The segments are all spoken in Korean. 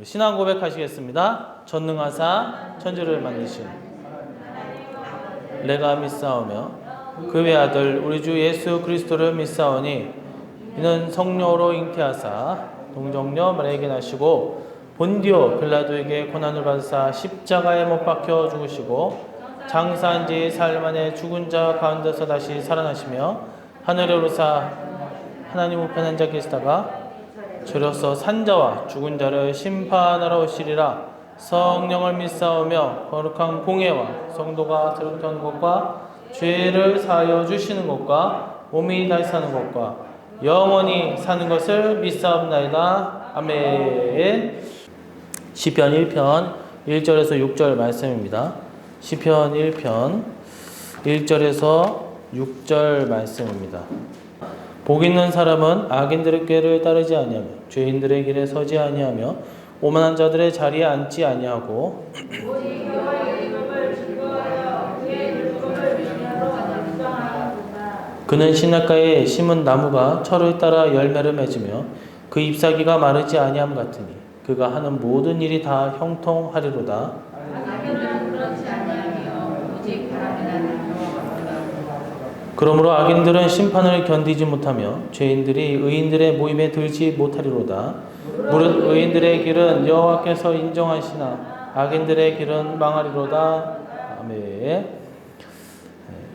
신앙 고백하시겠습니다. 전능하사 천지를 만드신 내가 믿사오며 그 외아들 우리 주 예수 그리스도를 믿사오니 이는 성령으로 잉태하사 동정녀 마리아에게 나시고 본디오 빌라도에게 고난을 받으사 십자가에 못 박혀 죽으시고 장사한 지 사흘 만에 죽은 자 가운데서 다시 살아나시며 하늘에 오르사 하나님 우편에 앉아 계시다가 저로서 산자와 죽은 자를 심판하러 오시리라. 성령을 믿사오며 거룩한 공예와 성도가 새롭게 하는 것과 죄를 사하여 주시는 것과 몸이 다시 사는 것과 영원히 사는 것을 믿사옵나이다. 아멘. 시편 1편 1절에서 6절 말씀입니다. 시편 1편 1절에서 6절 말씀입니다. 복 있는 사람은 악인들의 꾀를 따르지 아니하며 죄인들의 길에 서지 아니하며 오만한 자들의 자리에 앉지 아니하고 그는 시냇가에 심은 나무가 철을 따라 열매를 맺으며 그 잎사귀가 마르지 아니함 같으니 그가 하는 모든 일이 다 형통하리로다. 그러므로 악인들은 심판을 견디지 못하며 죄인들이 의인들의 모임에 들지 못하리로다. 무릇 의인들의 길은 여호와께서 인정하시나 악인들의 길은 망하리로다. 아멘.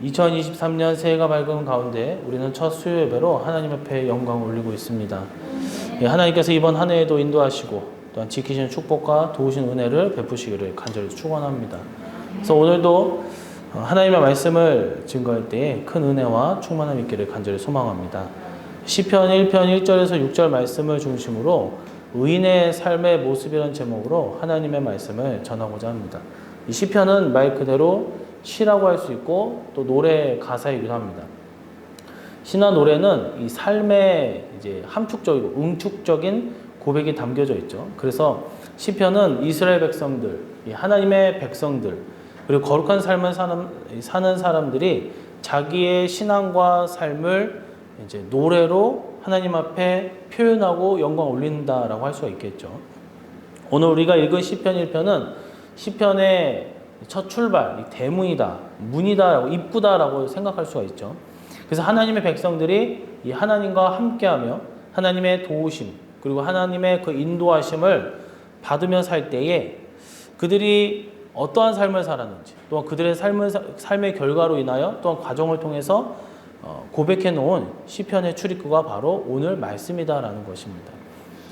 2023년 새해가 밝은 가운데 우리는 첫 수요 예배로 하나님 앞에 영광을 올리고 있습니다. 하나님께서 이번 한 해에도 인도하시고 또한 지키시는 축복과 도우신 은혜를 베푸시기를 간절히 축원합니다. 그래서 오늘도 하나님의 말씀을 증거할 때에 큰 은혜와 충만함이 있기를 간절히 소망합니다. 시편 1편 1절에서 6절 말씀을 중심으로 의인의 삶의 모습이라는 제목으로 하나님의 말씀을 전하고자 합니다. 이 시편은 말 그대로 시라고 할 수 있고 또 노래 가사이기도 합니다. 시나 노래는 이 삶의 이제 함축적이고 응축적인 고백이 담겨져 있죠. 그래서 시편은 이스라엘 백성들, 하나님의 백성들, 그리고 거룩한 삶을 사는 사람들이 자기의 신앙과 삶을 이제 노래로 하나님 앞에 표현하고 영광 올린다라고 할 수가 있겠죠. 오늘 우리가 읽은 시편 1편은 시편의 첫 출발, 대문이다, 문이다라고 입구다라고 생각할 수가 있죠. 그래서 하나님의 백성들이 이 하나님과 함께하며 하나님의 도우심 그리고 하나님의 그 인도하심을 받으며 살 때에 그들이 어떠한 삶을 살았는지 또한 그들의 삶의 결과로 인하여 또한 과정을 통해서 고백해 놓은 시편의 출입구가 바로 오늘 말씀이다라는 것입니다.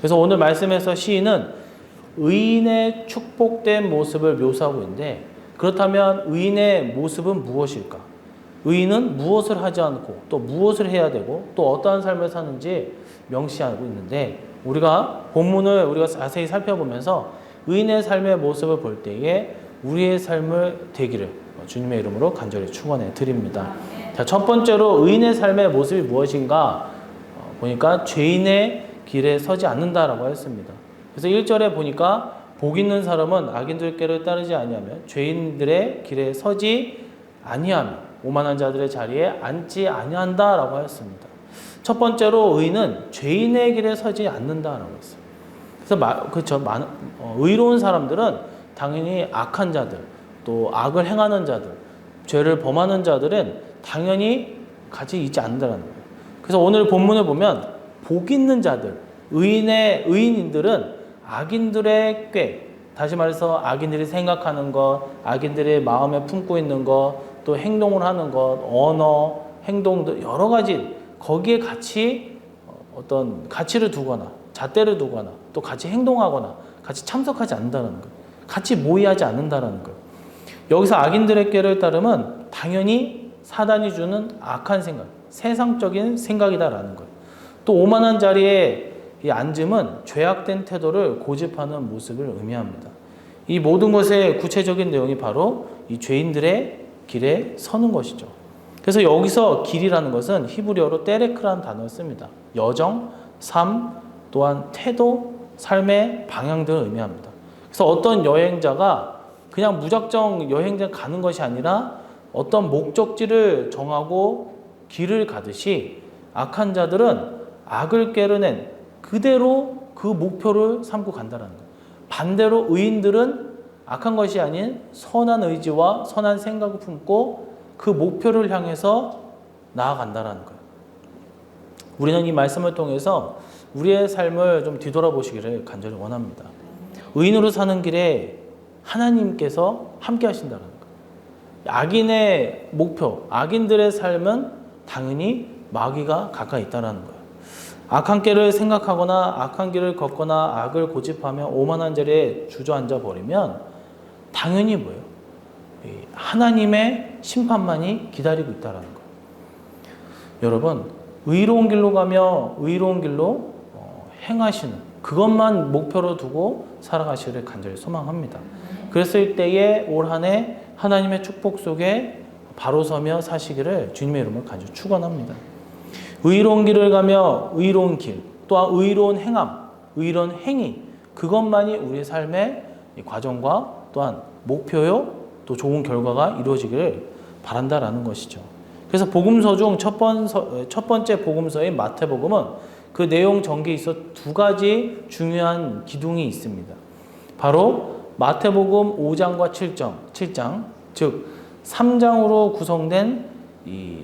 그래서 오늘 말씀에서 시인은 의인의 축복된 모습을 묘사하고 있는데 그렇다면 의인의 모습은 무엇일까? 의인은 무엇을 하지 않고 또 무엇을 해야 되고 또 어떠한 삶을 사는지 명시하고 있는데 우리가 본문을 우리가 자세히 살펴보면서 의인의 삶의 모습을 볼 때에 우리의 삶을 되기를 주님의 이름으로 간절히 축원해 드립니다. 자, 첫 번째로 의인의 삶의 모습이 무엇인가 보니까 죄인의 길에 서지 않는다라고 했습니다. 그래서 1절에 보니까 복 있는 사람은 악인들의 꾀를 따르지 아니하며 죄인들의 길에 서지 아니하며 오만한 자들의 자리에 앉지 아니한다라고 하였습니다. 첫 번째로 의인은 죄인의 길에 서지 않는다라고 했어요. 그래서 의로운 사람들은 당연히 악한 자들, 또 악을 행하는 자들, 죄를 범하는 자들은 당연히 같이 있지 않는다는 거예요. 그래서 오늘 본문을 보면 복 있는 자들, 의인들은 악인들의 꾀, 다시 말해서 악인들이 생각하는 것, 악인들의 마음에 품고 있는 것, 또 행동을 하는 것, 언어, 행동들 여러 가지 거기에 같이 어떤 가치를 두거나 잣대를 두거나 또 같이 행동하거나 같이 참석하지 않는다는 거예요. 같이 모의하지 않는다는 거예요. 여기서 악인들의 꾀를 따르면 당연히 사단이 주는 악한 생각, 세상적인 생각이다라는 거예요. 또 오만한 자리에 이 앉음은 죄악된 태도를 고집하는 모습을 의미합니다. 이 모든 것의 구체적인 내용이 바로 이 죄인들의 길에 서는 것이죠. 그래서 여기서 길이라는 것은 히브리어로 때레크라는 단어를 씁니다. 여정, 삶, 또한 태도, 삶의 방향 등을 의미합니다. 그래서 어떤 여행자가 그냥 무작정 여행자 가는 것이 아니라 어떤 목적지를 정하고 길을 가듯이 악한 자들은 악을 꾀려낸 그대로 그 목표를 삼고 간다는 거예요. 반대로 의인들은 악한 것이 아닌 선한 의지와 선한 생각을 품고 그 목표를 향해서 나아간다는 거예요. 우리는 이 말씀을 통해서 우리의 삶을 좀 뒤돌아보시기를 간절히 원합니다. 의인으로 사는 길에 하나님께서 함께 하신다는 거예요. 악인의 목표, 악인들의 삶은 당연히 마귀가 가까이 있다는 거예요. 악한 길을 생각하거나 악한 길을 걷거나 악을 고집하며 오만한 자리에 주저앉아 버리면 당연히 뭐예요? 하나님의 심판만이 기다리고 있다는 거예요. 여러분, 의로운 길로 가며 의로운 길로 행하시는 그것만 목표로 두고 살아가시기를 간절히 소망합니다. 그랬을 때에 올 한 해 하나님의 축복 속에 바로 서며 사시기를 주님의 이름으로 간절히 축원합니다. 의로운 길을 가며 의로운 길, 또한 의로운 행함, 의로운 행위, 그것만이 우리의 삶의 과정과 또한 목표요, 또 좋은 결과가 이루어지기를 바란다라는 것이죠. 그래서 복음서 중 첫 번째 복음서인 마태복음은 그 내용 전개에 있어 두 가지 중요한 기둥이 있습니다. 바로 마태복음 5장과 7장, 즉 3장으로 구성된 이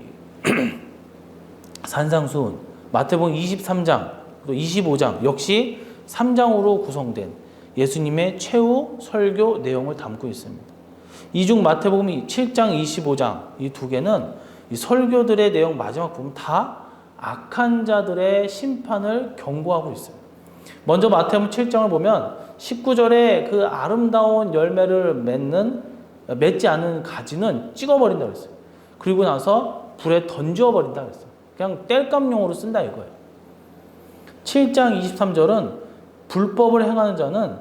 산상수훈, 마태복음 23장, 또 25장 역시 3장으로 구성된 예수님의 최후 설교 내용을 담고 있습니다. 이 중 마태복음 7장, 25장 이 두 개는 이 설교들의 내용 마지막 부분 다 악한 자들의 심판을 경고하고 있어요. 먼저 마태복음 7장을 보면 19절에 그 아름다운 열매를 맺지 않은 가지는 찍어버린다고 했어요. 그리고 나서 불에 던져버린다고 했어요. 그냥 땔감용으로 쓴다 이거예요. 7장 23절은 불법을 행하는 자는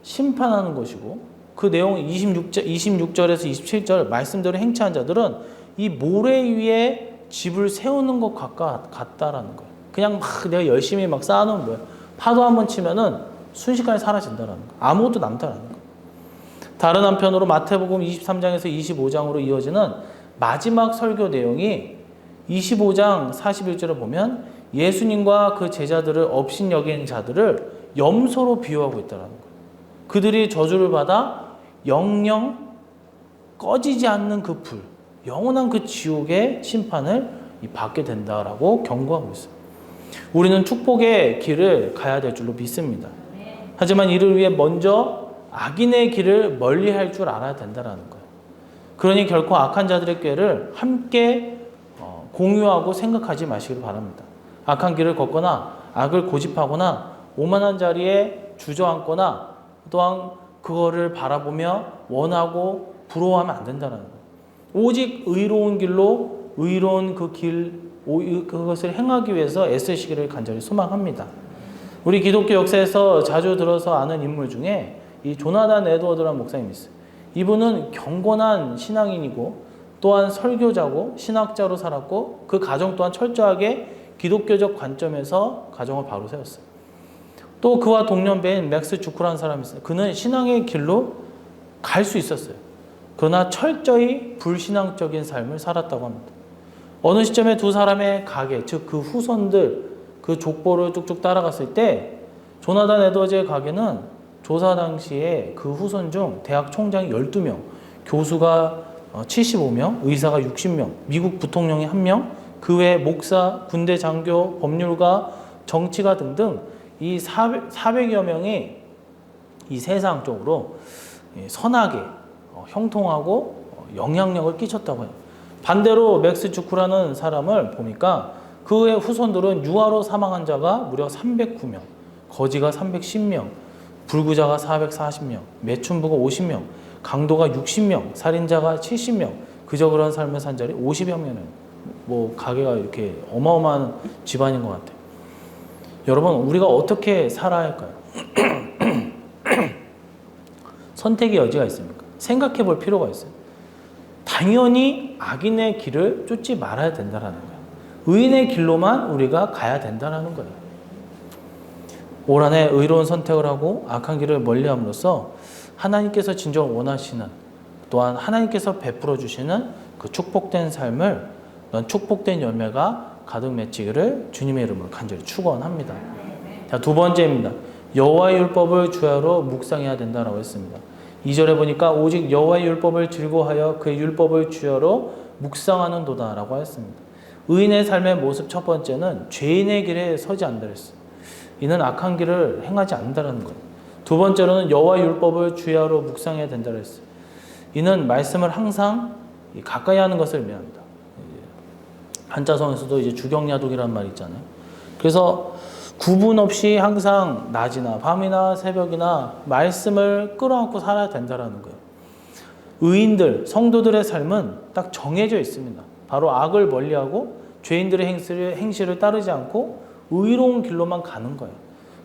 심판하는 것이고 그 내용 26절에서 27절 말씀대로 행치한 자들은 이 모래 위에 집을 세우는 것 같다라는 거예요. 그냥 막 내가 열심히 막 쌓아놓은 거예요. 파도 한번 치면은 순식간에 사라진다라는 거예요. 아무것도 남다라는 거예요. 다른 한편으로 마태복음 23장에서 25장으로 이어지는 마지막 설교 내용이 25장 41절을 보면 예수님과 그 제자들을 업신여긴 자들을 염소로 비유하고 있다는 거예요. 그들이 저주를 받아 영영 꺼지지 않는 그 불, 영원한 그 지옥의 심판을 받게 된다라고 경고하고 있어요. 우리는 축복의 길을 가야 될 줄로 믿습니다. 하지만 이를 위해 먼저 악인의 길을 멀리할 줄 알아야 된다는 거예요. 그러니 결코 악한 자들의 꾀를 함께 공유하고 생각하지 마시길 바랍니다. 악한 길을 걷거나 악을 고집하거나 오만한 자리에 주저앉거나 또한 그거를 바라보며 원하고 부러워하면 안 된다는 거예요. 오직 의로운 길로 의로운 그것을 행하기 위해서 애쓰시기를 간절히 소망합니다. 우리 기독교 역사에서 자주 들어서 아는 인물 중에 이 조나단 에드워드라는 목사님이 있어요. 이분은 경건한 신앙인이고 또한 설교자고 신학자로 살았고 그 가정 또한 철저하게 기독교적 관점에서 가정을 바로 세웠어요. 또 그와 동년배인 맥스 주크라는 사람이 있어요. 그는 신앙의 길로 갈 수 있었어요. 그러나 철저히 불신앙적인 삶을 살았다고 합니다. 어느 시점에 두 사람의 가계, 즉 그 후손들, 그 족보를 쭉쭉 따라갔을 때 조나단 에드워즈의 가계는 조사 당시에 그 후손 중 대학 총장이 12명, 교수가 75명, 의사가 60명, 미국 부통령이 1명, 그 외 목사, 군대 장교, 법률가, 정치가 등등 이 400여 명이 이 세상 쪽으로 선하게 형통하고 영향력을 끼쳤다고 해요. 반대로 맥스 주크라는 사람을 보니까 그의 후손들은 유아로 사망한 자가 무려 309명, 거지가 310명, 불구자가 440명, 매춘부가 50명, 강도가 60명, 살인자가 70명, 그저 그런 삶을 산 자리 50여 명은 가게가 이렇게 어마어마한 집안인 것 같아요. 여러분, 우리가 어떻게 살아야 할까요? 선택의 여지가 있습니까? 생각해 볼 필요가 있어요. 당연히 악인의 길을 쫓지 말아야 된다는 거예요. 의인의 길로만 우리가 가야 된다는 거예요. 올 한 해 의로운 선택을 하고 악한 길을 멀리함으로써 하나님께서 진정 원하시는 또한 하나님께서 베풀어 주시는 그 축복된 삶을 넌 축복된 열매가 가득 맺히기를 주님의 이름으로 간절히 축원합니다. 자, 두 번째입니다. 여호와의 율법을 주야로 묵상해야 된다라고 했습니다. 2절에 보니까 오직 여호와의 율법을 즐거워하여 그의 율법을 주야로 묵상하는 도다라고 했습니다. 의인의 삶의 모습 첫 번째는 죄인의 길에 서지 않는다 했어요. 이는 악한 길을 행하지 않는다는 거예요. 두 번째로는 여호와의 율법을 주야로 묵상해야 된다고 했어요. 이는 말씀을 항상 가까이 하는 것을 의미합니다. 한자성에서도 이제 주경야독이라는 말이 있잖아요. 그래서 구분 없이 항상 낮이나 밤이나 새벽이나 말씀을 끌어안고 살아야 된다는 거예요. 의인들, 성도들의 삶은 딱 정해져 있습니다. 바로 악을 멀리하고 죄인들의 행실을 따르지 않고 의로운 길로만 가는 거예요.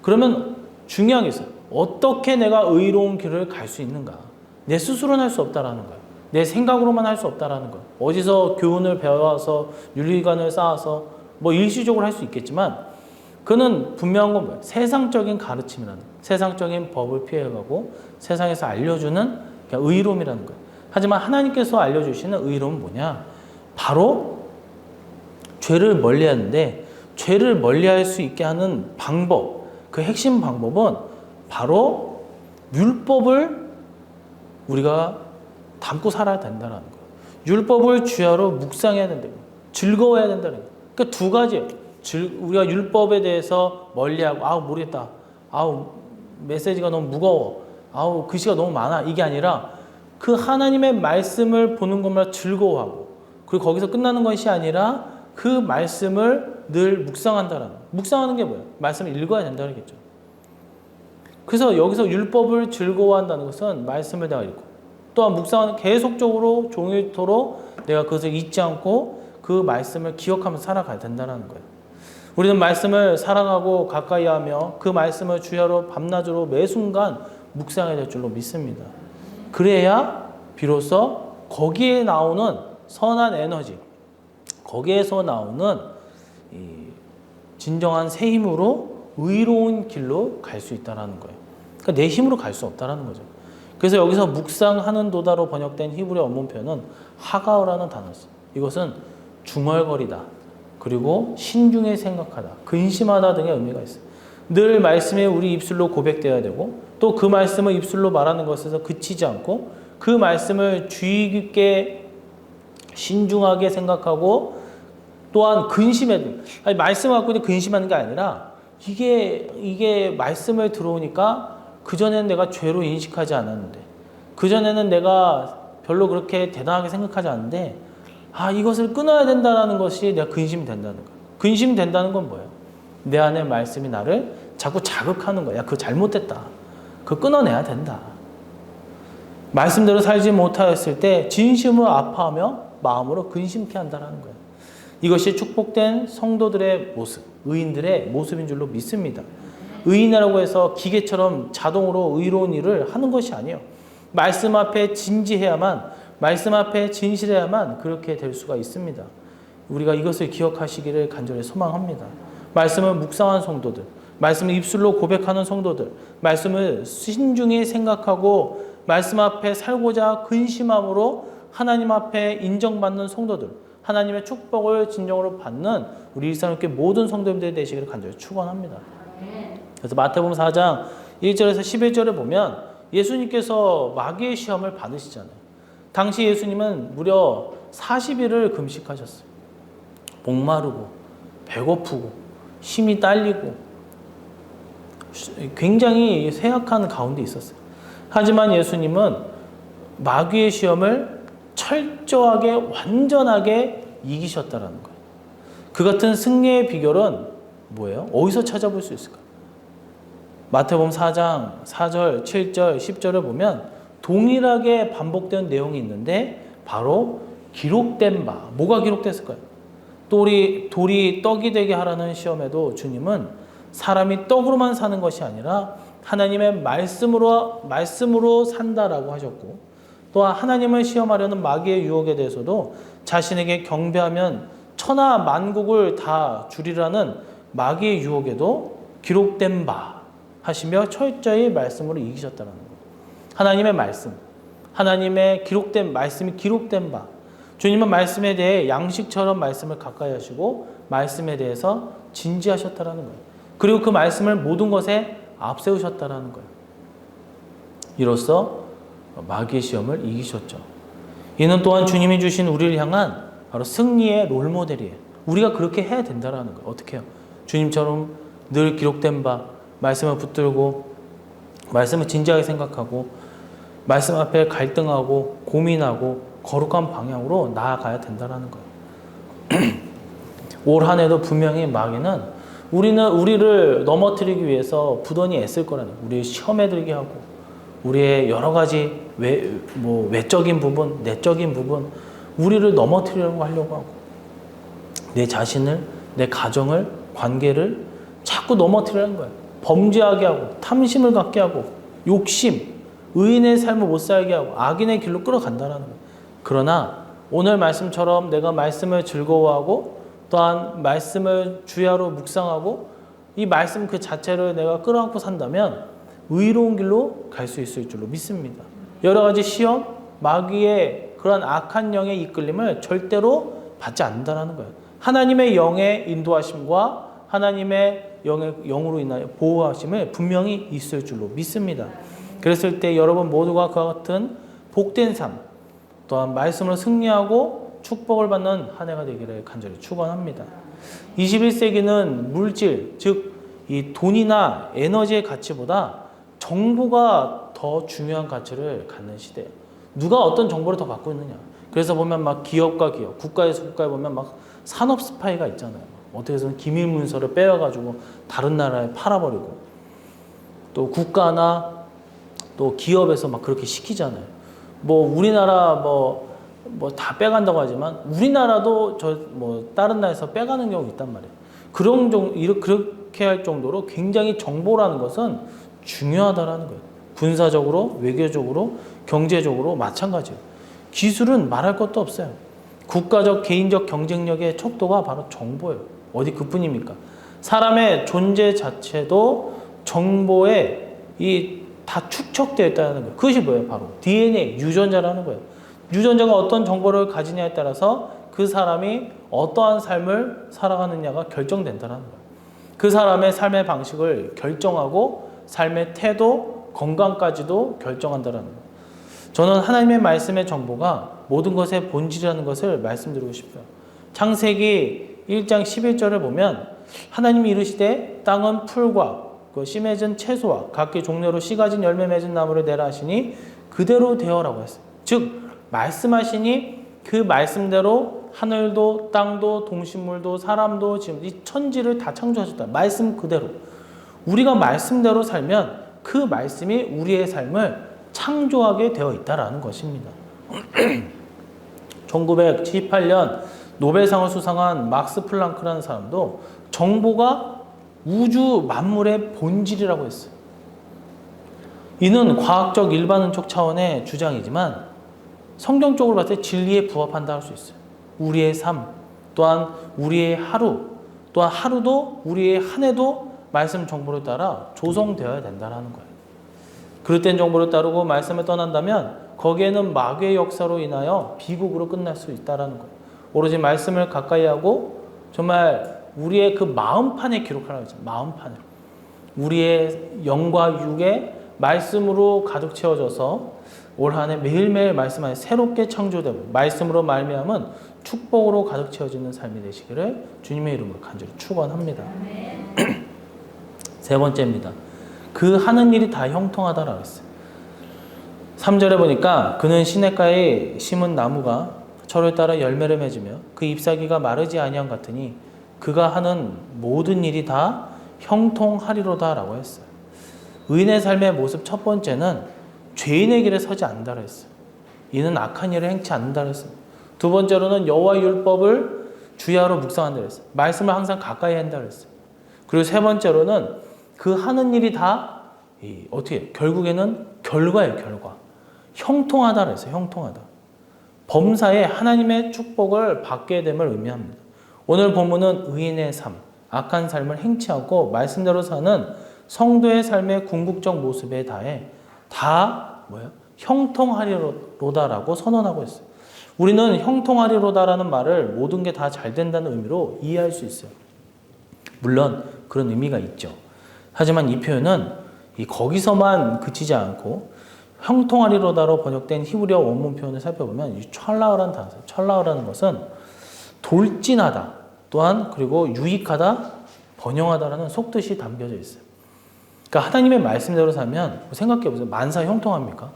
그러면 중요한 게 있어요. 어떻게 내가 의로운 길을 갈 수 있는가? 내 스스로는 할 수 없다라는 거예요. 내 생각으로만 할 수 없다라는 거예요. 어디서 교훈을 배워서 윤리관을 쌓아서 뭐 일시적으로 할 수 있겠지만 그는 분명한 건 뭐예요? 세상적인 가르침이라는 거예요. 세상적인 법을 피해가고 세상에서 알려주는 의로움이라는 거예요. 하지만 하나님께서 알려주시는 의로움은 뭐냐? 바로 죄를 멀리하는데 죄를 멀리할 수 있게 하는 방법, 그 핵심 방법은 바로 율법을 우리가 담고 살아야 된다는 거예요. 율법을 주야로 묵상해야 된다는 거예요. 즐거워야 된다는 거예요. 그러니까 두 가지예요. 우리가 율법에 대해서 멀리하고 아우 모르겠다. 아우 메시지가 너무 무거워. 아우 글씨가 너무 많아. 이게 아니라 그 하나님의 말씀을 보는 것만 즐거워하고 그리고 거기서 끝나는 것이 아니라 그 말씀을 늘 묵상한다라는 거예요. 묵상하는 게 뭐예요? 말씀을 읽어야 된다는 거겠죠. 그래서 여기서 율법을 즐거워한다는 것은 말씀을 내가 읽고 또한 묵상하는 계속적으로 종일토록 내가 그것을 잊지 않고 그 말씀을 기억하면서 살아가야 된다는 거예요. 우리는 말씀을 사랑하고 가까이 하며 그 말씀을 주야로 밤낮으로 매 순간 묵상해야 될 줄로 믿습니다. 그래야 비로소 거기에 나오는 선한 에너지, 거기에서 나오는 이 진정한 새 힘으로 의로운 길로 갈 수 있다는 거예요. 그러니까 내 힘으로 갈 수 없다는 거죠. 그래서 여기서 묵상하는 도다로 번역된 히브리 원문 표현은 하가오라는 단어였어요. 이것은 중얼거리다. 그리고 신중히 생각하다, 근심하다 등의 의미가 있어요. 늘 말씀에 우리 입술로 고백되어야 되고 또 그 말씀을 입술로 말하는 것에서 그치지 않고 그 말씀을 주의 깊게 신중하게 생각하고 또한 근심해야 돼요. 아니, 말씀 갖고 근심하는 게 아니라 이게 말씀을 들어오니까 그전에는 내가 죄로 인식하지 않았는데 그전에는 내가 별로 그렇게 대단하게 생각하지 않는데 이것을 끊어야 된다는 것이 내가 근심이 된다는 거예요. 근심이 된다는 건 뭐예요? 내 안에 말씀이 나를 자꾸 자극하는 거야. 그거 잘못됐다. 그거 끊어내야 된다. 말씀대로 살지 못하였을 때 진심으로 아파하며 마음으로 근심케 한다는 거예요. 이것이 축복된 성도들의 모습, 의인들의 모습인 줄로 믿습니다. 의인이라고 해서 기계처럼 자동으로 의로운 일을 하는 것이 아니에요. 말씀 앞에 진지해야만, 말씀 앞에 진실해야만 그렇게 될 수가 있습니다. 우리가 이것을 기억하시기를 간절히 소망합니다. 말씀을 묵상한 성도들, 말씀을 입술로 고백하는 성도들, 말씀을 신중히 생각하고 말씀 앞에 살고자 근심함으로 하나님 앞에 인정받는 성도들, 하나님의 축복을 진정으로 받는 우리 일산교회 모든 성도님들이 되시기를 간절히 축원합니다. 그래서 마태복음 4장 1절에서 11절에 보면 예수님께서 마귀의 시험을 받으시잖아요. 당시 예수님은 무려 40일을 금식하셨어요. 목마르고 배고프고 힘이 딸리고 굉장히 쇠약한 가운데 있었어요. 하지만 예수님은 마귀의 시험을 철저하게 완전하게 이기셨다는 거예요. 그 같은 승리의 비결은 뭐예요? 어디서 찾아볼 수 있을까요? 마태복음 4장 4절, 7절, 10절을 보면 동일하게 반복된 내용이 있는데 바로 기록된 바. 뭐가 기록됐을까요? 또 돌이 떡이 되게 하라는 시험에도 주님은 사람이 떡으로만 사는 것이 아니라 하나님의 말씀으로 산다라고 하셨고 또한 하나님을 시험하려는 마귀의 유혹에 대해서도 자신에게 경배하면 천하 만국을 다 주리라는 마귀의 유혹에도 기록된 바 하시며 철저히 말씀으로 이기셨다는 거예요. 하나님의 말씀, 하나님의 기록된 말씀이 기록된 바. 주님은 말씀에 대해 양식처럼 말씀을 가까이 하시고 말씀에 대해서 진지하셨다는 거예요. 그리고 그 말씀을 모든 것에 앞세우셨다라는 거예요. 이로써 마귀의 시험을 이기셨죠. 이는 또한 주님이 주신 우리를 향한 바로 승리의 롤모델이에요. 우리가 그렇게 해야 된다라는 거예요. 어떻게 해요? 주님처럼 늘 기록된 바 말씀을 붙들고 말씀을 진지하게 생각하고 말씀 앞에 갈등하고 고민하고 거룩한 방향으로 나아가야 된다라는 거예요. 올 한 해도 분명히 마귀는 우리를 넘어뜨리기 위해서 부단히 애쓸 거라는 거예요. 우리 시험에 들게 하고 우리의 여러 가지 외적인 부분, 내적인 부분 우리를 넘어뜨리려고 하려고 하고 내 자신을, 내 가정을, 관계를 자꾸 넘어뜨리는 거예요. 범죄하게 하고 탐심을 갖게 하고 욕심, 의인의 삶을 못 살게 하고 악인의 길로 끌어간다는 거예요. 그러나 오늘 말씀처럼 내가 말씀을 즐거워하고 또한 말씀을 주야로 묵상하고 이 말씀 그 자체를 내가 끌어안고 산다면 의로운 길로 갈 수 있을 줄로 믿습니다. 여러 가지 시험, 마귀의 그런 악한 영의 이끌림을 절대로 받지 않는다는 거예요. 하나님의 영의 인도하심과 하나님의 영으로 인하여 보호하심을 분명히 있을 줄로 믿습니다. 그랬을 때 여러분 모두가 그와 같은 복된 삶, 또한 말씀으로 승리하고 축복을 받는 한 해가 되기를 간절히 축원합니다. 21세기는 물질, 즉 이 돈이나 에너지의 가치보다 정보가 더 중요한 가치를 갖는 시대예요. 누가 어떤 정보를 더 갖고 있느냐. 그래서 보면 막 기업과 기업, 국가에서 국가에 보면 막 산업 스파이가 있잖아요. 어떻게 해서는 기밀 문서를 빼와가지고 다른 나라에 팔아버리고 또 국가나 또 기업에서 막 그렇게 시키잖아요. 우리나라 다 빼간다고 하지만 우리나라도 다른 나라에서 빼가는 경우가 있단 말이에요. 그렇게 할 정도로 굉장히 정보라는 것은 중요하다라는 거예요. 군사적으로, 외교적으로, 경제적으로 마찬가지예요. 기술은 말할 것도 없어요. 국가적, 개인적 경쟁력의 척도가 바로 정보예요. 어디 그뿐입니까? 사람의 존재 자체도 정보에 다 축적되어 있다는 거예요. 그것이 뭐예요? 바로 DNA, 유전자라는 거예요. 유전자가 어떤 정보를 가지냐에 따라서 그 사람이 어떠한 삶을 살아가느냐가 결정된다는 거예요. 그 사람의 삶의 방식을 결정하고 삶의 태도, 건강까지도 결정한다는 거예요. 저는 하나님의 말씀의 정보가 모든 것의 본질이라는 것을 말씀드리고 싶어요. 창세기 1장 11절을 보면 하나님이 이르시되 땅은 풀과 씨 맺은 채소와 각기 종류로 씨 가진 열매 맺은 나무를 내라 하시니 그대로 되어라고 했어요. 즉 말씀하시니 그 말씀대로 하늘도 땅도 동식물도 사람도 지금 이 천지를 다 창조하셨다. 말씀 그대로. 우리가 말씀대로 살면 그 말씀이 우리의 삶을 창조하게 되어 있다라는 것입니다. 1978년 노벨상을 수상한 막스 플랑크라는 사람도 정보가 우주 만물의 본질이라고 했어요. 이는 과학적 일반론적 차원의 주장이지만 성경적으로 봤을 때 진리에 부합한다 할 수 있어요. 우리의 삶, 또한 우리의 하루, 또한 하루도 우리의 한 해도 말씀 정보를 따라 조성되어야 된다는 거예요. 그릇된 정보를 따르고 말씀을 떠난다면 거기에는 마귀의 역사로 인하여 비극으로 끝날 수 있다는 거예요. 오로지 말씀을 가까이 하고 정말 우리의 그 마음판에 기록하라고 했죠. 마음판에. 우리의 영과 육에 말씀으로 가득 채워져서 올 한 해 매일매일 말씀 안에 새롭게 창조되고 말씀으로 말미암은 축복으로 가득 채워지는 삶이 되시기를 주님의 이름으로 간절히 축원합니다. 세 번째입니다. 그 하는 일이 다 형통하다라고 했어요. 3절에 보니까 그는 시냇가에 심은 나무가 철을 따라 열매를 맺으며 그 잎사귀가 마르지 아니함 같으니 그가 하는 모든 일이 다 형통하리로다라고 했어요. 의인의 삶의 모습 첫 번째는 죄인의 길에 서지 않는다고 했어요. 이는 악한 일을 행치 않는다고 했어요. 두 번째로는 여호와의 율법을 주야로 묵상한다고 했어요. 말씀을 항상 가까이 한다고 했어요. 그리고 세 번째로는 그 하는 일이 다 어떻게 결국에는 결과예요. 결과. 형통하다고 했어요. 형통하다. 범사에 하나님의 축복을 받게 됨을 의미합니다. 오늘 본문은 의인의 삶, 악한 삶을 행치 않고 말씀대로 사는 성도의 삶의 궁극적 모습에 다 형통하리로다라고 선언하고 있어요. 우리는 형통하리로다라는 말을 모든 게 다 잘 된다는 의미로 이해할 수 있어요. 물론 그런 의미가 있죠. 하지만 이 표현은 거기서만 그치지 않고 형통하리로다로 번역된 히브리어 원문 표현을 살펴보면 이 찰라우라는 단어, 찰라우라는 것은 돌진하다, 또한 그리고 유익하다, 번영하다라는 속뜻이 담겨져 있어요. 그러니까 하나님의 말씀대로 살면 생각해 보세요. 만사 형통합니까?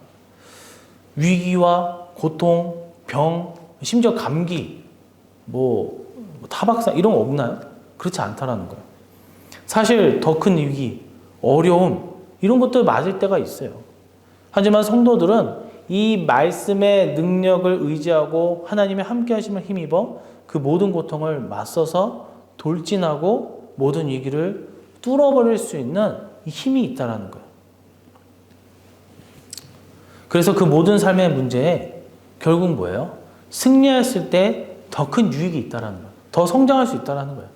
위기와 고통, 병, 심지어 감기, 타박상 이런 거 없나요? 그렇지 않다라는 거예요. 사실 더 큰 위기, 어려움 이런 것들 맞을 때가 있어요. 하지만 성도들은 이 말씀의 능력을 의지하고 하나님의 함께 하심을 힘입어 그 모든 고통을 맞서서 돌진하고 모든 위기를 뚫어버릴 수 있는 이 힘이 있다는 거예요. 그래서 그 모든 삶의 문제에 결국 뭐예요? 승리했을 때 더 큰 유익이 있다는 거예요. 더 성장할 수 있다는 거예요.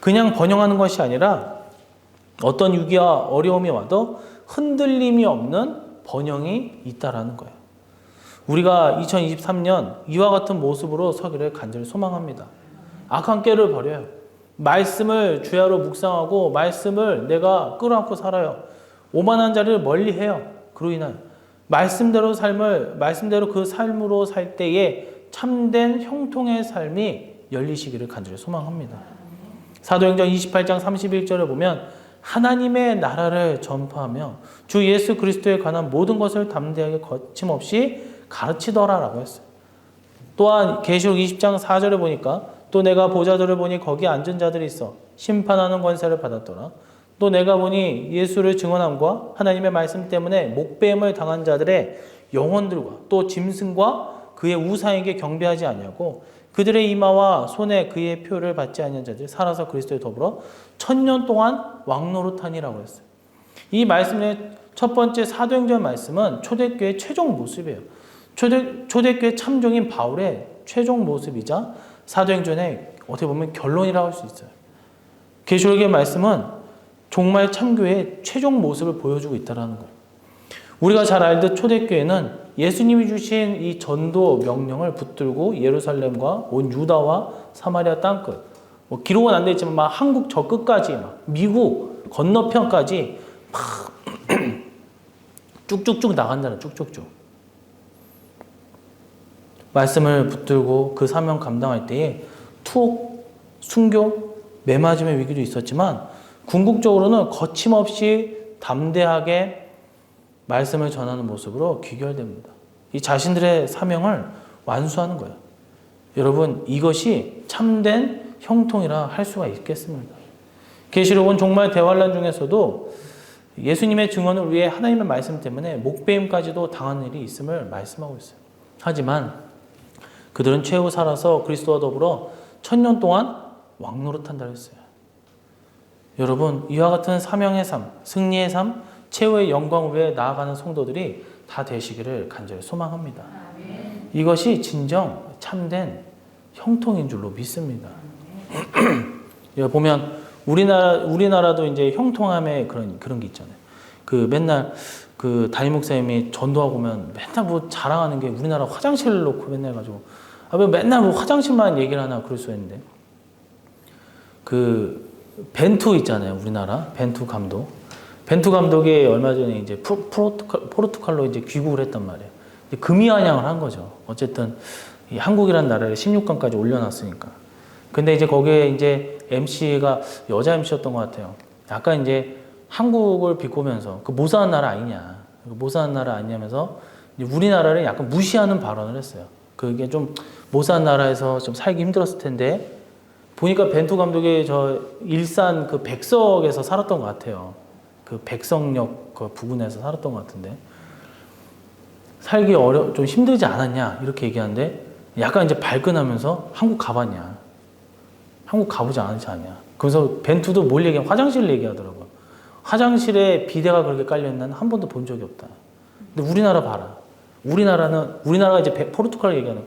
그냥 번영하는 것이 아니라 어떤 위기와 어려움이 와도 흔들림이 없는 번영이 있다는 거예요. 우리가 2023년 이와 같은 모습으로 서기를 간절히 소망합니다. 악한 꾀를 버려요. 말씀을 주야로 묵상하고 말씀을 내가 끌어안고 살아요. 오만한 자리를 멀리해요. 그로 인하여 말씀대로 그 삶으로 살 때에 참된 형통의 삶이 열리시기를 간절히 소망합니다. 사도행전 28장 31절에 보면 하나님의 나라를 전파하며 주 예수 그리스도에 관한 모든 것을 담대하게 거침없이 가르치더라라고 했어요. 또한 계시록 20장 4절에 보니까 또 내가 보좌들을 보니 거기 앉은 자들이 있어 심판하는 권세를 받았더라. 또 내가 보니 예수를 증언함과 하나님의 말씀 때문에 목배임을 당한 자들의 영혼들과 또 짐승과 그의 우상에게 경배하지 아니하고 그들의 이마와 손에 그의 표를 받지 아니한 자들이 살아서 그리스도에 더불어 1000년 동안 왕노릇하니라고 했어요. 이 말씀의 첫 번째 사도행전 말씀은 초대교회의 최종 모습이에요. 초대교회 참종인 바울의 최종 모습이자 사도행전의 어떻게 보면 결론이라고 할 수 있어요. 계시록의 말씀은 정말 참교회의 최종 모습을 보여주고 있다는 거예요. 우리가 잘 알듯 초대교회는 예수님이 주신 이 전도 명령을 붙들고 예루살렘과 온 유다와 사마리아 땅끝, 기록은 안 돼 있지만 막 한국 저 끝까지, 막 미국 건너편까지 막 쭉쭉쭉 나간다는 쭉쭉쭉. 말씀을 붙들고 그 사명 감당할 때에 투옥, 순교, 매맞음의 위기도 있었지만 궁극적으로는 거침없이 담대하게 말씀을 전하는 모습으로 귀결됩니다. 이 자신들의 사명을 완수하는 거예요. 여러분, 이것이 참된 형통이라 할 수가 있겠습니다. 계시록은 정말 대환란 중에서도 예수님의 증언을 위해 하나님의 말씀 때문에 목배임까지도 당한 일이 있음을 말씀하고 있어요. 하지만 그들은 최후 살아서 그리스도와 더불어 1000년 동안 왕노릇한다고 했어요. 여러분, 이와 같은 사명의 삶, 승리의 삶, 최후의 영광 위에 나아가는 성도들이 다 되시기를 간절히 소망합니다. 이것이 진정 참된 형통인 줄로 믿습니다. 보면 우리나라도 이제 형통함의 그런 게 있잖아요. 맨날 담임 목사님이 전도하고 오면 맨날 자랑하는 게 우리나라 화장실을 놓고 맨날 가지고 맨날 화장실만 얘기를 하나 그럴 수 있는데 벤투 있잖아요. 우리나라 벤투 감독이 얼마 전에 이제 포르투갈로 이제 귀국을 했단 말이에요. 금이 환영을 한 거죠. 어쨌든 이 한국이라는 나라를 16강까지 올려놨으니까. 근데 이제 거기에 이제 MC가 여자 MC였던 것 같아요. 약간 이제 한국을 비꼬면서 모사한 나라 아니냐, 모사한 나라 아니냐면서 우리나라를 약간 무시하는 발언을 했어요. 그게 좀 모사한 나라에서 좀 살기 힘들었을 텐데 보니까 벤투 감독이 저 일산 백석에서 살았던 것 같아요. 백석역 부근에서 살았던 것 같은데 살기 좀 힘들지 않았냐 이렇게 얘기하는데 약간 이제 발끈하면서 한국 가봤냐, 한국 가보지 않지 않냐. 그래서 벤투도 뭘 얘기하면 화장실 얘기하더라고요. 화장실에 비데가 그렇게 깔려있는 나는 한 번도 본 적이 없다. 근데 우리나라 봐라. 우리나라가 이제 포르투갈 얘기하는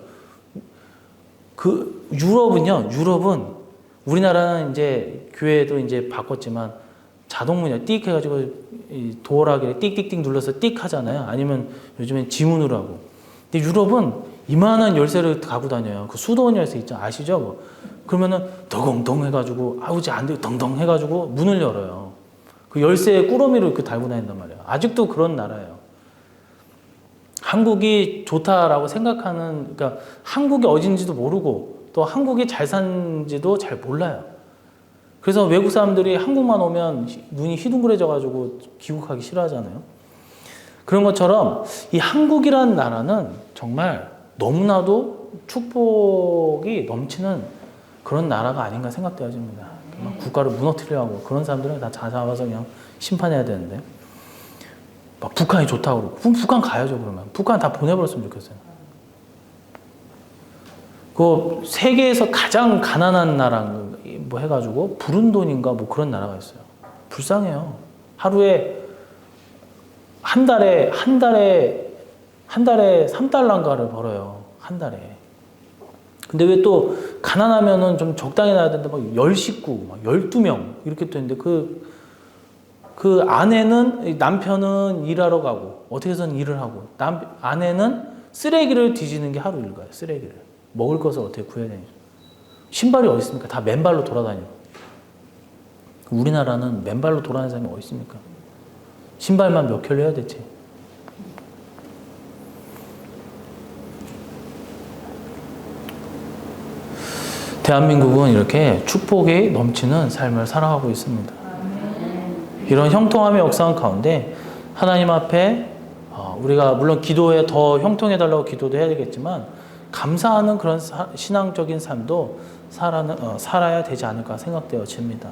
유럽은 우리나라는 이제 교회도 이제 바꿨지만 자동문이야. 띡 해가지고 도어락에 띡띡띡 눌러서 띡 하잖아요. 아니면 요즘엔 지문으로 하고. 근데 유럽은 이만한 열쇠를 갖고 다녀요. 수도원 열쇠 있죠. 아시죠? 그러면은 덩덩 해가지고 이제 안 돼. 덩덩 해가지고 문을 열어요. 그 열쇠에 꾸러미를 이렇게 달고 다닌단 말이에요. 아직도 그런 나라예요. 한국이 좋다라고 생각하는, 그러니까 한국이 어딘지도 모르고 또 한국이 잘 산지도 잘 몰라요. 그래서 외국 사람들이 한국만 오면 눈이 휘둥그레져가지고 귀국하기 싫어하잖아요. 그런 것처럼 이 한국이라는 나라는 정말 너무나도 축복이 넘치는 그런 나라가 아닌가 생각되어집니다. 막 국가를 무너뜨려 하고 그런 사람들은 다 잡아서 그냥 심판해야 되는데, 막 북한이 좋다고 그러고, 그럼 북한 가야죠. 그러면 북한 다 보내버렸으면 좋겠어요. 그 세계에서 가장 가난한 나라 뭐 해가지고 부룬돈인가 뭐 그런 나라가 있어요. 불쌍해요. 하루에 한 달에 3달러인가를 벌어요. 한 달에. 근데 왜 또 가난하면은 좀 적당히 나야 된다. 막 10식구, 막 12명 이렇게 되는데 그 아내는, 남편은 일하러 가고 어떻게 해서는 일을 하고, 아내는 쓰레기를 뒤지는 게 하루 일과예요. 쓰레기를. 먹을 것을 어떻게 구해야 되냐. 신발이 어디 있습니까? 다 맨발로 돌아다니고. 우리나라는 맨발로 돌아다니는 사람이 어디 있습니까? 신발만 몇 켤레 해야 되지. 대한민국은 이렇게 축복이 넘치는 삶을 살아가고 있습니다. 이런 형통함의 역사 가운데 하나님 앞에 우리가 물론 기도에 더 형통해달라고 기도도 해야 되겠지만 감사하는 그런 신앙적인 삶도 살아야 되지 않을까 생각되어집니다.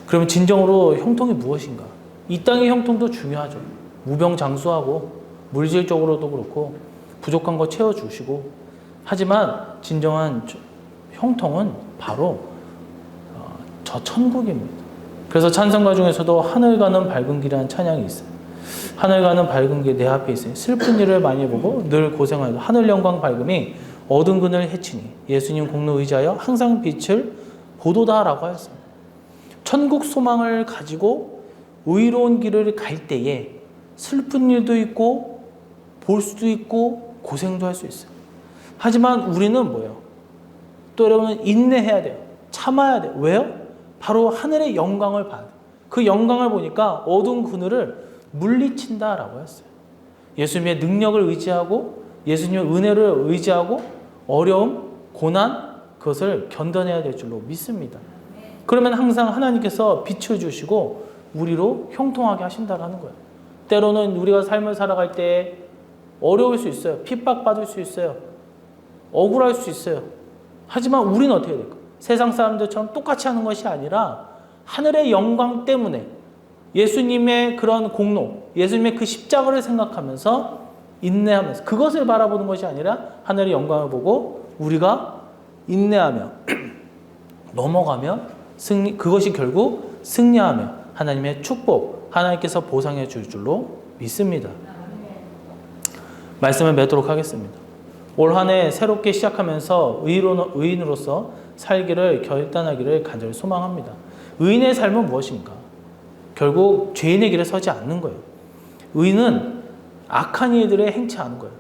그러면 진정으로 형통이 무엇인가? 이 땅의 형통도 중요하죠. 무병장수하고 물질적으로도 그렇고 부족한 거 채워주시고, 하지만 진정한 형통은 바로 저 천국입니다. 그래서 찬송가 중에서도 하늘 가는 밝은 길이라는 찬양이 있어요. 하늘 가는 밝은 길 내 앞에 있어요. 슬픈 일을 많이 보고 늘 고생하여도 하늘 영광 밝음이 어두운 그늘 해치니 예수님 공로 의지하여 항상 빛을 보도다라고 하였습니다. 천국 소망을 가지고 의로운 길을 갈 때에 슬픈 일도 있고 볼 수도 있고 고생도 할 수 있어요. 하지만 우리는 뭐예요? 또 여러분은 인내해야 돼요. 참아야 돼요. 왜요? 바로 하늘의 영광을 봐야 돼요. 그 영광을 보니까 어두운 그늘을 물리친다라고 했어요. 예수님의 능력을 의지하고 예수님의 은혜를 의지하고 어려움, 고난, 그것을 견뎌내야 될 줄로 믿습니다. 그러면 항상 하나님께서 빛을 주시고 우리로 형통하게 하신다라는 거예요. 때로는 우리가 삶을 살아갈 때 어려울 수 있어요. 핍박받을 수 있어요. 억울할 수 있어요. 하지만 우리는 어떻게 될까? 세상 사람들처럼 똑같이 하는 것이 아니라 하늘의 영광 때문에 예수님의 그런 공로, 예수님의 그 십자가를 생각하면서 인내하면서 그것을 바라보는 것이 아니라 하늘의 영광을 보고 우리가 인내하며 넘어가며 그것이 결국 승리하며 하나님의 축복, 하나님께서 보상해 줄 줄로 믿습니다. 말씀을 맺도록 하겠습니다. 올 한 해 새롭게 시작하면서 의인으로서 살기를 결단하기를 간절히 소망합니다. 의인의 삶은 무엇인가? 결국 죄인의 길에 서지 않는 거예요. 의인은 악한 이들의 행치 않은 거예요.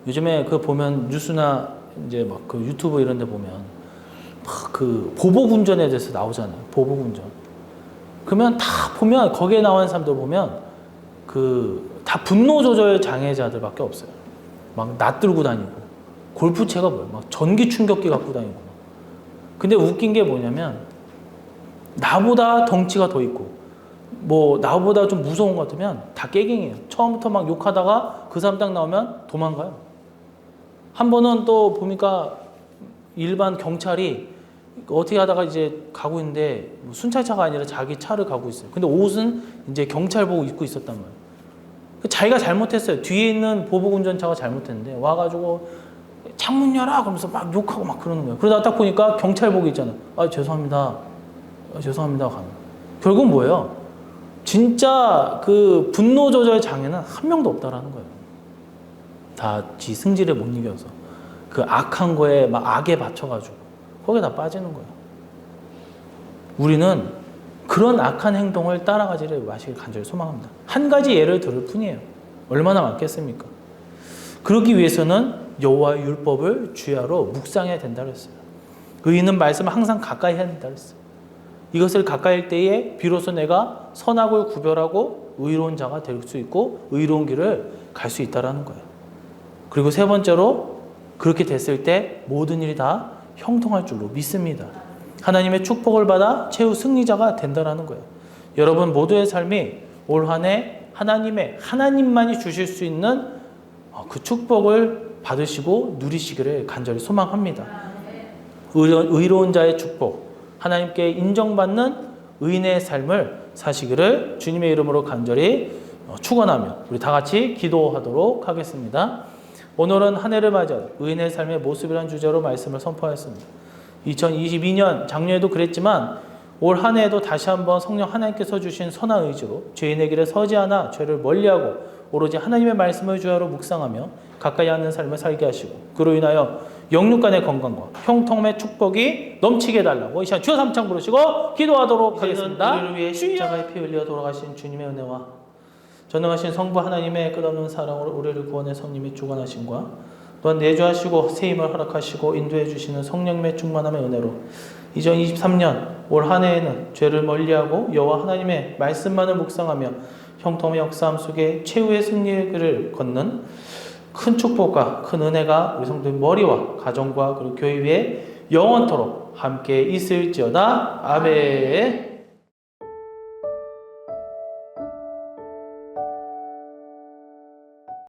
요즘에 그 보면 뉴스나 이제 막 그 유튜브 이런 데 보면 막 그 보복 운전에 대해서 나오잖아요. 보복 운전. 그러면 다 보면 거기에 나온 사람들 보면 그 다 분노 조절 장애자들밖에 없어요. 막 낯들고 다니고 골프채가 뭐예요? 막 전기 충격기 갖고 다니고. 근데 웃긴 게 뭐냐면 나보다 덩치가 더 있고 뭐 나보다 좀 무서운 것 같으면 다 깨갱이에요. 처음부터 막 욕하다가 그 사람 딱 나오면 도망가요. 한 번은 또 보니까 일반 경찰이 어떻게 하다가 이제 가고 있는데 순찰차가 아니라 자기 차를 가고 있어요. 근데 옷은 이제 경찰복 입고 있었단 말이에요. 자기가 잘못했어요. 뒤에 있는 보복운전차가 잘못했는데 와가지고 창문 열어! 그러면서 막 욕하고 막 그러는 거예요. 그러다가 딱 보니까 경찰복이 있잖아요. 아, 죄송합니다. 죄송합니다. 가는. 결국은 뭐예요? 진짜 그 분노 조절 장애는 한 명도 없다라는 거예요. 다 지 승질에 못 이겨서 그 악한 거에 막 악에 받쳐가지고 거기에 다 빠지는 거예요. 우리는 그런 악한 행동을 따라가지를 마시길 간절히 소망합니다. 한 가지 예를 들을 뿐이에요. 얼마나 많겠습니까? 그러기 위해서는 여호와의 율법을 주야로 묵상해야 된다고 했어요. 의인은 말씀을 항상 가까이 해야 된다고 했어요. 이것을 가까이일 때에 비로소 내가 선악을 구별하고 의로운 자가 될 수 있고 의로운 길을 갈 수 있다라는 거예요. 그리고 세 번째로 그렇게 됐을 때 모든 일이 다 형통할 줄로 믿습니다. 하나님의 축복을 받아 최후 승리자가 된다라는 거예요. 여러분 모두의 삶이 올 한 해 하나님만이 주실 수 있는 그 축복을 받으시고 누리시기를 간절히 소망합니다. 의로운 자의 축복, 하나님께 인정받는 의인의 삶을 사시기를 주님의 이름으로 간절히 축원하며 우리 다 같이 기도하도록 하겠습니다. 오늘은 한 해를 맞아 의인의 삶의 모습이라는 주제로 말씀을 선포하였습니다. 2022년 작년에도 그랬지만 올 한 해에도 다시 한번 성령 하나님께서 주신 선한 의지로 죄인의 길에 서지 않아 죄를 멀리하고 오로지 하나님의 말씀을 주야로 묵상하며 가까이 하는 삶을 살게 하시고 그로 인하여 영육 간의 건강과 형통의 축복이 넘치게 해달라고 이 시간 주여 삼창 부르시고 기도하도록 하겠습니다. 우리를 위해 십자가에 피 흘려 돌아가신 주님의 은혜와 전능하신 성부 하나님의 끝없는 사랑으로 우리를 구원해 성님이 주관하심과 또한 내주하시고 세임을 허락하시고 인도해 주시는 성령님의 충만함의 은혜로 2023년 올 한 해에는 죄를 멀리하고 여호와 하나님의 말씀만을 묵상하며 형통의 역사함 속에 최후의 승리의 길을 걷는 큰 축복과 큰 은혜가 우리 성도의 머리와 가정과 그리고 교회 위에 영원토록 함께 있을지어다. 아멘.